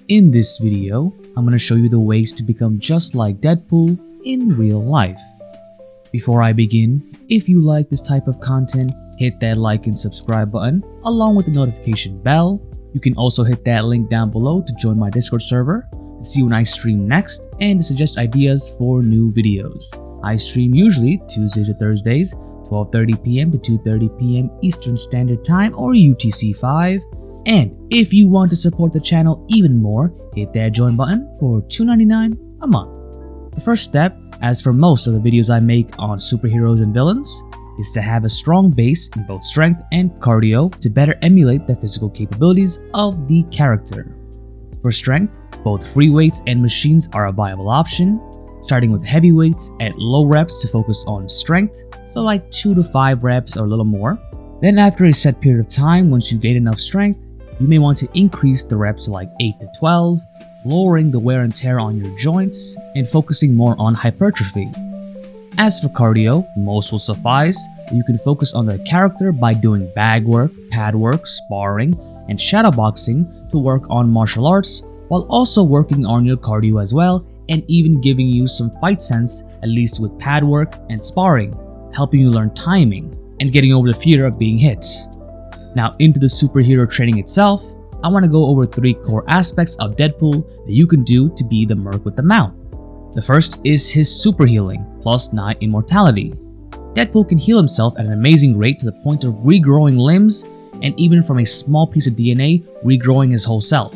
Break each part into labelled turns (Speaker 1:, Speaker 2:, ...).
Speaker 1: In this video, I'm going to show you the ways to become just like Deadpool in real life. Before I begin, if you like this type of content, hit that like and subscribe button along with the notification bell. You can also hit that link down below to join my Discord server, to see when I stream next, and to suggest ideas for new videos. I stream usually Tuesdays to Thursdays, 12:30 p.m. to 2:30 p.m. Eastern Standard Time or UTC 5. And if you want to support the channel even more, hit that join button for $2.99 a month. The first step, as for most of the videos I make on superheroes and villains, is to have a strong base in both strength and cardio to better emulate the physical capabilities of the character. For strength, both free weights and machines are a viable option, starting with heavy weights at low reps to focus on strength, so like 2 to 5 reps or a little more. Then after a set period of time, once you gain enough strength, you may want to increase the reps to like 8 to 12, lowering the wear and tear on your joints and focusing more on hypertrophy. As for cardio, most will suffice. You can focus on the character by doing bag work, pad work, sparring, and shadowboxing to work on martial arts, while also working on your cardio as well, and even giving you some fight sense, at least with pad work and sparring, helping you learn timing and getting over the fear of being hit. Now into the superhero training itself, I want to go over 3 core aspects of Deadpool that you can do to be the merc with the mount. The first is his super healing, plus 9 immortality. Deadpool can heal himself at an amazing rate to the point of regrowing limbs, and even from a small piece of DNA, regrowing his whole self.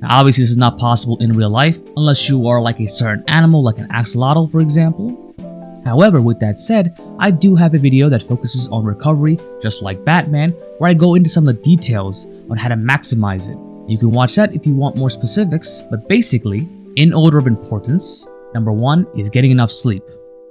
Speaker 1: Now obviously this is not possible in real life, unless you are like a certain animal like an axolotl for example. However, with that said, I do have a video that focuses on recovery, just like Batman, where I go into some of the details on how to maximize it. You can watch that if you want more specifics, but basically, in order of importance, number 1 is getting enough sleep.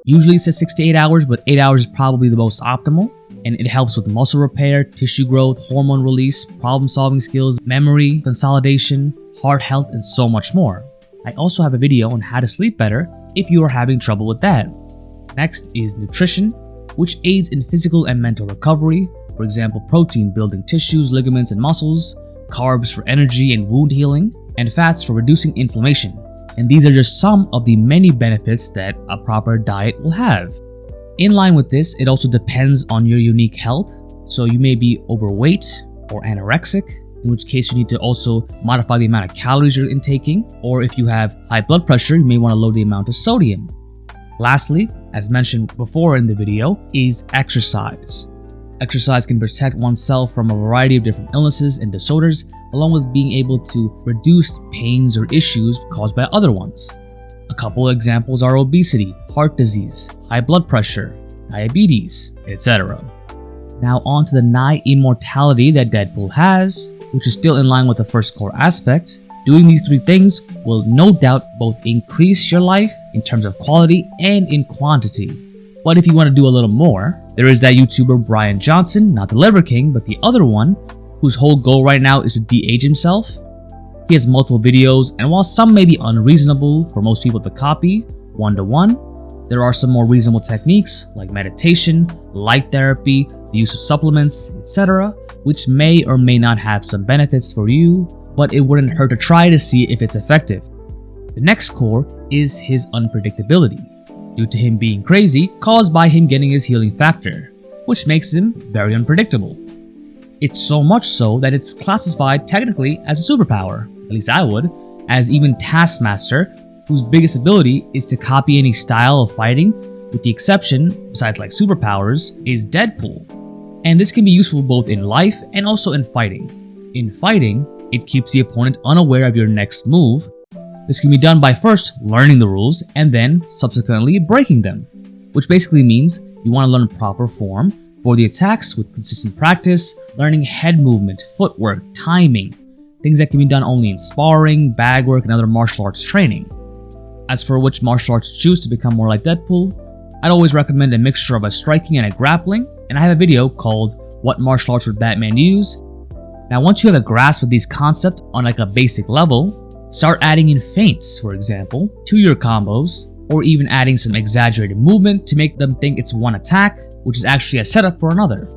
Speaker 1: Usually it says 6 to 8 hours, but 8 hours is probably the most optimal, and it helps with muscle repair, tissue growth, hormone release, problem-solving skills, memory, consolidation, heart health, and so much more. I also have a video on how to sleep better if you are having trouble with that. Next is nutrition, which aids in physical and mental recovery, for example protein building tissues, ligaments, and muscles, carbs for energy and wound healing, and fats for reducing inflammation. And these are just some of the many benefits that a proper diet will have. In line with this, it also depends on your unique health, so you may be overweight or anorexic, in which case you need to also modify the amount of calories you're intaking, or if you have high blood pressure, you may want to lower the amount of sodium. Lastly, as mentioned before in the video, is exercise. Exercise can protect oneself from a variety of different illnesses and disorders, along with being able to reduce pains or issues caused by other ones. A couple of examples are obesity, heart disease, high blood pressure, diabetes, etc. Now on to the 9 immortality that Deadpool has, which is still in line with the first core aspect. Doing these 3 things will no doubt both increase your life in terms of quality and in quantity. But if you want to do a little more, there is that YouTuber Brian Johnson, not the Liver King, but the other one, whose whole goal right now is to de-age himself. He has multiple videos, and while some may be unreasonable for most people to copy, 1-to-1, there are some more reasonable techniques like meditation, light therapy, the use of supplements, etc., which may or may not have some benefits for you, but it wouldn't hurt to try to see if it's effective. The next core is his unpredictability, due to him being crazy caused by him getting his healing factor, which makes him very unpredictable. It's so much so that it's classified technically as a superpower, at least I would, as even Taskmaster, whose biggest ability is to copy any style of fighting, with the exception, besides like superpowers, is Deadpool. And this can be useful both in life and also in fighting. In fighting, it keeps the opponent unaware of your next move. This can be done by first learning the rules and then subsequently breaking them, which basically means you want to learn proper form for the attacks with consistent practice, learning head movement, footwork, timing, things that can be done only in sparring, bag work, and other martial arts training. As for which martial arts to choose to become more like Deadpool, I'd always recommend a mixture of a striking and a grappling, and I have a video called What Martial Arts Would Batman Use? Now once you have a grasp of these concepts on like a basic level, start adding in feints, for example, to your combos, or even adding some exaggerated movement to make them think it's one attack, which is actually a setup for another.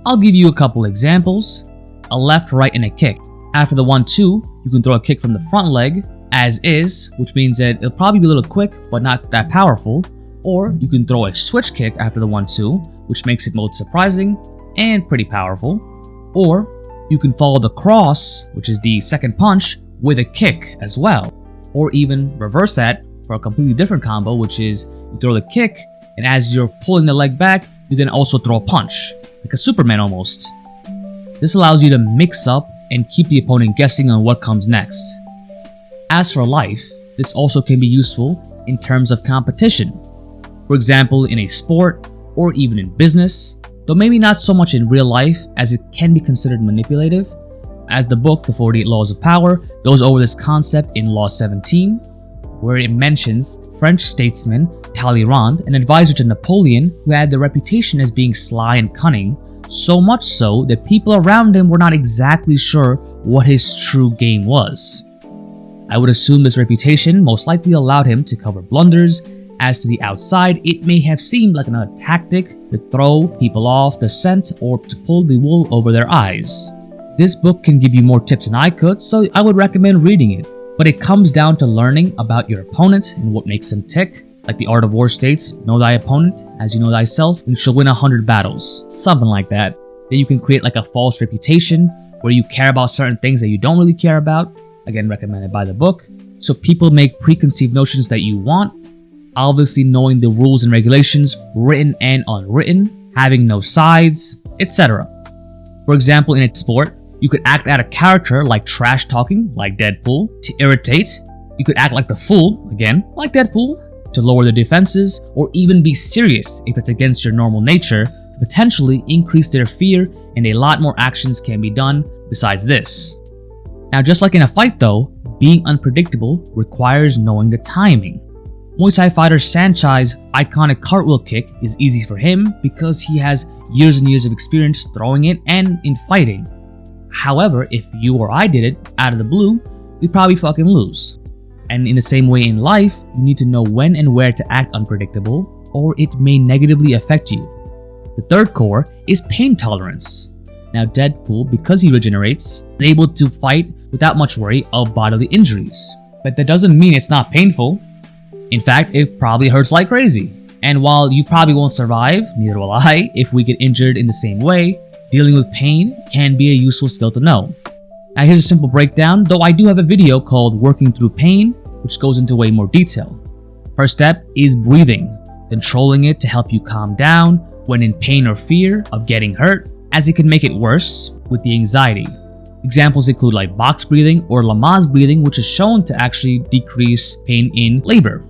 Speaker 1: I'll give you a couple examples. A left, right, and a kick. After the 1-2, you can throw a kick from the front leg, as is, which means that it'll probably be a little quick, but not that powerful. Or you can throw a switch kick after the 1-2, which makes it both surprising and pretty powerful. Or you can follow the cross, which is the second punch, with a kick as well. Or even reverse that for a completely different combo, which is you throw the kick, and as you're pulling the leg back, you then also throw a punch, like a Superman almost. This allows you to mix up and keep the opponent guessing on what comes next. As for life, this also can be useful in terms of competition. For example, in a sport or even in business, though maybe not so much in real life as it can be considered manipulative, as the book The 48 Laws of Power goes over this concept in Law 17, where it mentions French statesman Talleyrand, an advisor to Napoleon who had the reputation as being sly and cunning, so much so that people around him were not exactly sure what his true game was. I would assume this reputation most likely allowed him to cover blunders, as to the outside it may have seemed like another tactic to throw people off the scent or to pull the wool over their eyes. This book can give you more tips than I could, so I would recommend reading it. But it comes down to learning about your opponent and what makes them tick. Like the Art of War states, know thy opponent as you know thyself, and you shall win 100 battles. Something like that. Then you can create like a false reputation where you care about certain things that you don't really care about. Again, recommended by the book. So people make preconceived notions that you want. Obviously knowing the rules and regulations, written and unwritten, having no sides, etc. For example, in a sport, you could act out a character like trash talking, like Deadpool, to irritate. You could act like the fool, again, like Deadpool, to lower the defenses, or even be serious if it's against your normal nature, to potentially increase their fear, and a lot more actions can be done besides this. Now, just like in a fight though, being unpredictable requires knowing the timing. Muay Thai fighter Sanchai's iconic cartwheel kick is easy for him because he has years and years of experience throwing it and in fighting. However, if you or I did it out of the blue, we'd probably fucking lose. And in the same way in life, you need to know when and where to act unpredictable, or it may negatively affect you. The third core is pain tolerance. Now Deadpool, because he regenerates, is able to fight without much worry of bodily injuries. But that doesn't mean it's not painful. In fact, it probably hurts like crazy. And while you probably won't survive, neither will I, if we get injured in the same way, dealing with pain can be a useful skill to know. Now here's a simple breakdown, though I do have a video called Working Through Pain, which goes into way more detail. First step is breathing, controlling it to help you calm down when in pain or fear of getting hurt, as it can make it worse with the anxiety. Examples include like box breathing or Lamaze breathing, which is shown to actually decrease pain in labor.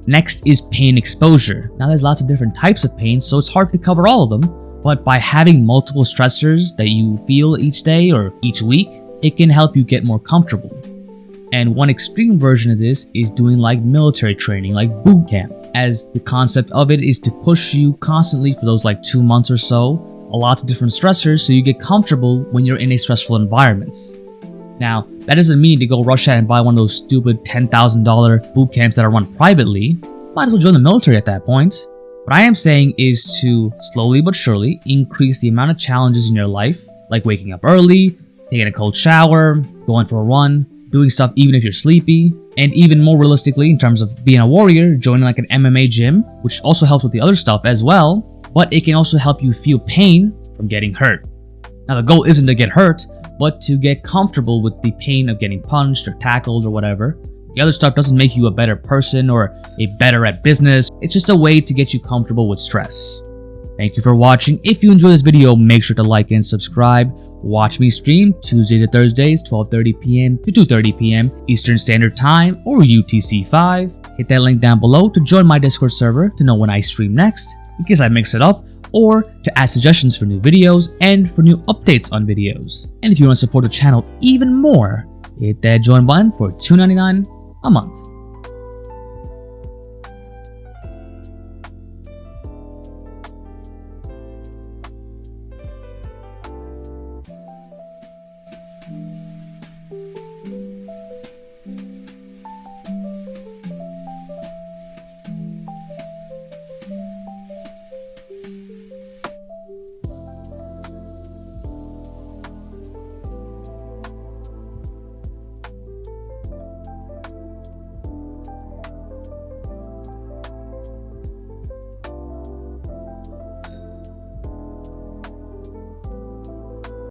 Speaker 1: Next is pain exposure. Now there's lots of different types of pain, so it's hard to cover all of them, but by having multiple stressors that you feel each day or each week, it can help you get more comfortable. And one extreme version of this is doing like military training, like boot camp, as the concept of it is to push you constantly for those like 2 months or so, a lot of different stressors so you get comfortable when you're in a stressful environment. Now, that doesn't mean to go rush out and buy one of those stupid $10,000 boot camps that are run privately. Might as well join the military at that point. What I am saying is to slowly but surely increase the amount of challenges in your life, like waking up early, taking a cold shower, going for a run, doing stuff even if you're sleepy, and even more realistically in terms of being a warrior, joining like an MMA gym, which also helps with the other stuff as well, but it can also help you feel pain from getting hurt. Now the goal isn't to get hurt, but to get comfortable with the pain of getting punched or tackled or whatever. The other stuff doesn't make you a better person or a better at business. It's just a way to get you comfortable with stress. Thank you for watching. If you enjoyed this video, make sure to like and subscribe. Watch me stream Tuesdays to Thursdays, 12:30 p.m. to 2:30 p.m. Eastern Standard Time or UTC 5. Hit that link down below to join my Discord server to know when I stream next, in case I mix it up, or to ask suggestions for new videos and for new updates on videos. And if you want to support the channel even more, hit that join button for $2.99 a month.